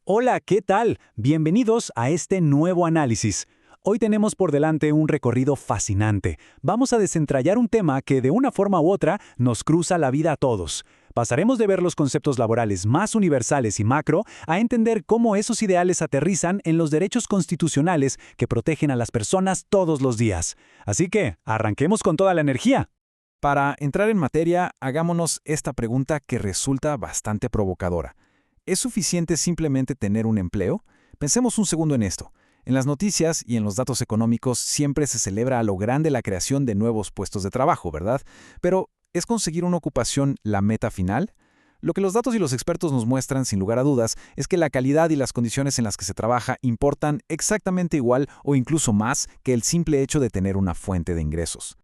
Hola, ¿qué tal? Bienvenidos a este nuevo análisis. Hoy tenemos por delante un recorrido fascinante. Vamos a desentrañar un tema que de una forma u otra nos cruza la vida a todos. Pasaremos de ver los conceptos laborales más universales y macro a entender cómo esos ideales aterrizan en los derechos constitucionales que protegen a las personas todos los días. Así que, arranquemos con toda la energía. Para entrar en materia, hagámonos esta pregunta que resulta bastante provocadora. ¿Es suficiente simplemente tener un empleo? Pensemos un segundo en esto. En las noticias y en los datos económicos siempre se celebra a lo grande la creación de nuevos puestos de trabajo, ¿verdad? Pero, ¿es conseguir una ocupación la meta final? Lo que los datos y los expertos nos muestran, sin lugar a dudas, es que la calidad y las condiciones en las que se trabaja importan exactamente igual o incluso más que el simple hecho de tener una fuente de ingresos.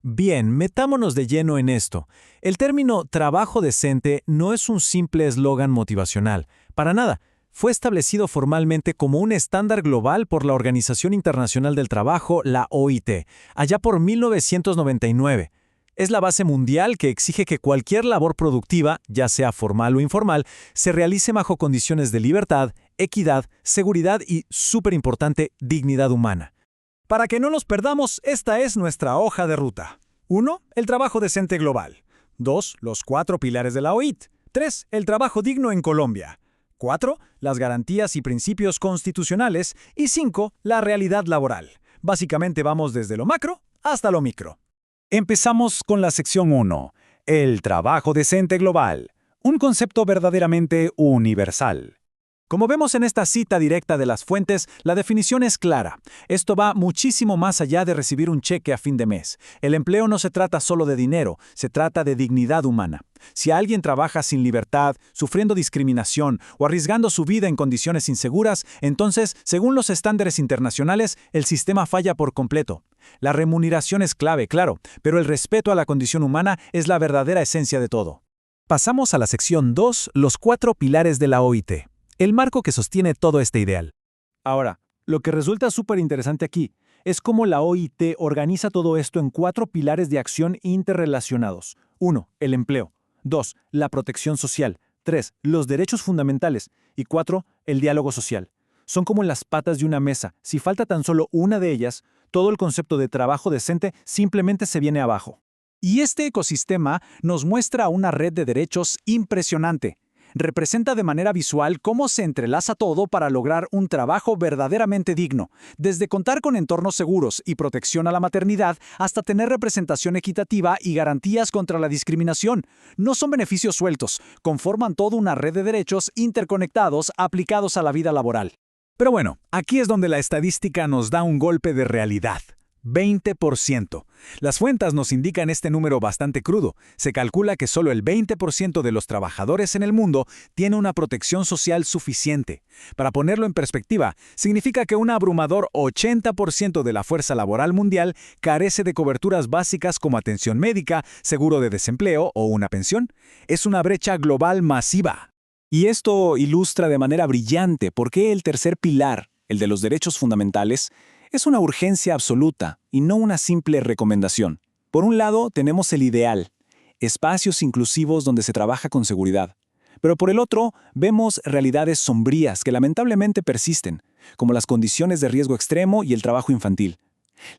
Bien, metámonos de lleno en esto. El término trabajo decente no es un simple eslogan motivacional. Para nada. Fue establecido formalmente como un estándar global por la Organización Internacional del Trabajo, la OIT, allá por 1999. Es la base mundial que exige que cualquier labor productiva, ya sea formal o informal, se realice bajo condiciones de libertad, equidad, seguridad y, súper importante, dignidad humana. Para que no nos perdamos, esta es nuestra hoja de ruta. 1. El trabajo decente global. 2. Los 4 pilares de la OIT. 3. El trabajo digno en Colombia. 4. Las garantías y principios constitucionales. Y 5. La realidad laboral. Básicamente vamos desde lo macro hasta lo micro. Empezamos con la sección 1. El trabajo decente global. Un concepto verdaderamente universal. Como vemos en esta cita directa de las fuentes, la definición es clara. Esto va muchísimo más allá de recibir un cheque a fin de mes. El empleo no se trata solo de dinero, se trata de dignidad humana. Si alguien trabaja sin libertad, sufriendo discriminación o arriesgando su vida en condiciones inseguras, entonces, según los estándares internacionales, el sistema falla por completo. La remuneración es clave, claro, pero el respeto a la condición humana es la verdadera esencia de todo. Pasamos a la sección 2, los 4 pilares de la OIT. El marco que sostiene todo este ideal. Ahora, lo que resulta súper interesante aquí es cómo la OIT organiza todo esto en 4 pilares de acción interrelacionados. 1. El empleo. 2. La protección social. 3. Los derechos fundamentales. Y 4. El diálogo social. Son como las patas de una mesa. Si falta tan solo una de ellas, todo el concepto de trabajo decente simplemente se viene abajo. Y este ecosistema nos muestra una red de derechos impresionante. Representa de manera visual cómo se entrelaza todo para lograr un trabajo verdaderamente digno, desde contar con entornos seguros y protección a la maternidad hasta tener representación equitativa y garantías contra la discriminación. No son beneficios sueltos, conforman toda una red de derechos interconectados aplicados a la vida laboral. Pero bueno, aquí es donde la estadística nos da un golpe de realidad. 20%. Las fuentes nos indican este número bastante crudo. Se calcula que solo el 20% de los trabajadores en el mundo tiene una protección social suficiente. Para ponerlo en perspectiva, significa que un abrumador 80% de la fuerza laboral mundial carece de coberturas básicas como atención médica, seguro de desempleo o una pensión. Es una brecha global masiva. Y esto ilustra de manera brillante por qué el tercer pilar, el de los derechos fundamentales, es una urgencia absoluta y no una simple recomendación. Por un lado, tenemos el ideal, espacios inclusivos donde se trabaja con seguridad. Pero por el otro, vemos realidades sombrías que lamentablemente persisten, como las condiciones de riesgo extremo y el trabajo infantil.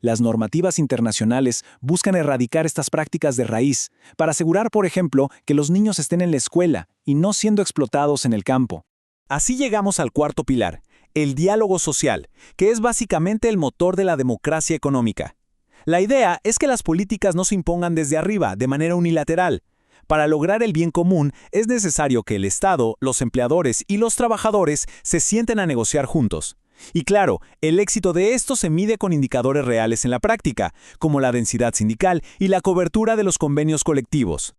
Las normativas internacionales buscan erradicar estas prácticas de raíz para asegurar, por ejemplo, que los niños estén en la escuela y no siendo explotados en el campo. Así llegamos al cuarto pilar, el diálogo social, que es básicamente el motor de la democracia económica. La idea es que las políticas no se impongan desde arriba, de manera unilateral. Para lograr el bien común, es necesario que el Estado, los empleadores y los trabajadores se sienten a negociar juntos. Y claro, el éxito de esto se mide con indicadores reales en la práctica, como la densidad sindical y la cobertura de los convenios colectivos.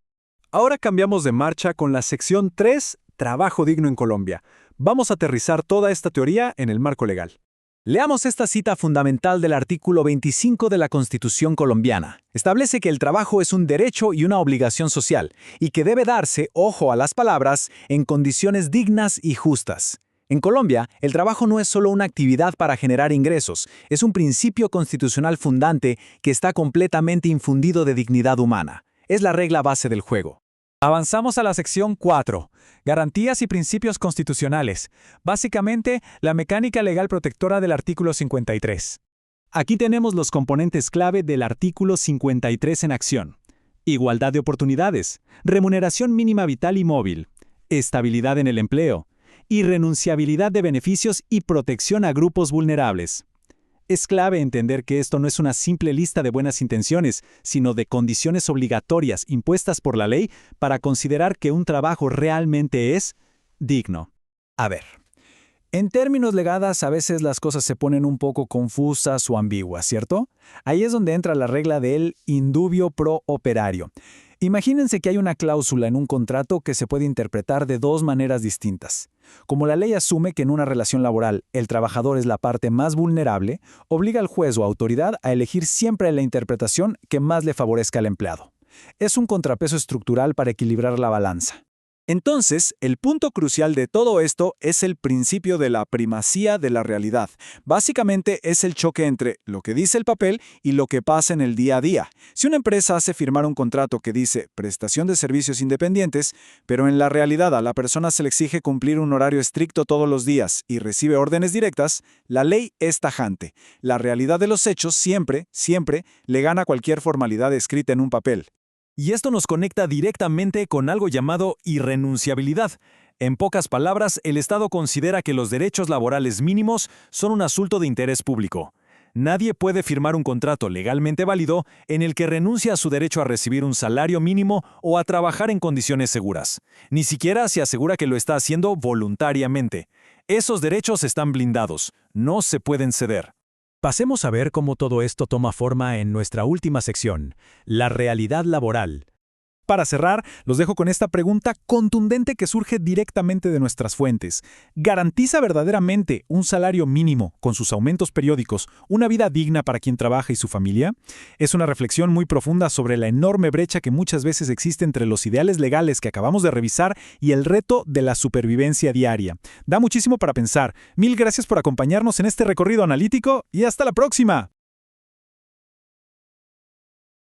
Ahora cambiamos de marcha con la sección 3, Trabajo digno en Colombia. Vamos a aterrizar toda esta teoría en el marco legal. Leamos esta cita fundamental del artículo 25 de la Constitución colombiana. Establece que el trabajo es un derecho y una obligación social, y que debe darse, ojo a las palabras, en condiciones dignas y justas. En Colombia, el trabajo no es solo una actividad para generar ingresos, es un principio constitucional fundante que está completamente infundido de dignidad humana. Es la regla base del juego. Avanzamos a la sección 4. Garantías y principios constitucionales. Básicamente, la mecánica legal protectora del artículo 53. Aquí tenemos los componentes clave del artículo 53 en acción. Igualdad de oportunidades, remuneración mínima vital y móvil, estabilidad en el empleo, irrenunciabilidad de beneficios y protección a grupos vulnerables. Es clave entender que esto no es una simple lista de buenas intenciones, sino de condiciones obligatorias impuestas por la ley para considerar que un trabajo realmente es digno. A ver, en términos legales a veces las cosas se ponen un poco confusas o ambiguas, ¿cierto? Ahí es donde entra la regla del indubio pro operario. Imagínense que hay una cláusula en un contrato que se puede interpretar de dos maneras distintas. Como la ley asume que en una relación laboral el trabajador es la parte más vulnerable, obliga al juez o autoridad a elegir siempre la interpretación que más le favorezca al empleado. Es un contrapeso estructural para equilibrar la balanza. Entonces, el punto crucial de todo esto es el principio de la primacía de la realidad. Básicamente es el choque entre lo que dice el papel y lo que pasa en el día a día. Si una empresa hace firmar un contrato que dice prestación de servicios independientes, pero en la realidad a la persona se le exige cumplir un horario estricto todos los días y recibe órdenes directas, la ley es tajante. La realidad de los hechos siempre le gana cualquier formalidad escrita en un papel. Y esto nos conecta directamente con algo llamado irrenunciabilidad. En pocas palabras, el Estado considera que los derechos laborales mínimos son un asunto de interés público. Nadie puede firmar un contrato legalmente válido en el que renuncia a su derecho a recibir un salario mínimo o a trabajar en condiciones seguras. Ni siquiera se asegura que lo está haciendo voluntariamente. Esos derechos están blindados, no se pueden ceder. Pasemos a ver cómo todo esto toma forma en nuestra última sección, la realidad laboral. Para cerrar, los dejo con esta pregunta contundente que surge directamente de nuestras fuentes. ¿Garantiza verdaderamente un salario mínimo, con sus aumentos periódicos, una vida digna para quien trabaja y su familia? Es una reflexión muy profunda sobre la enorme brecha que muchas veces existe entre los ideales legales que acabamos de revisar y el reto de la supervivencia diaria. Da muchísimo para pensar. Mil gracias por acompañarnos en este recorrido analítico y hasta la próxima.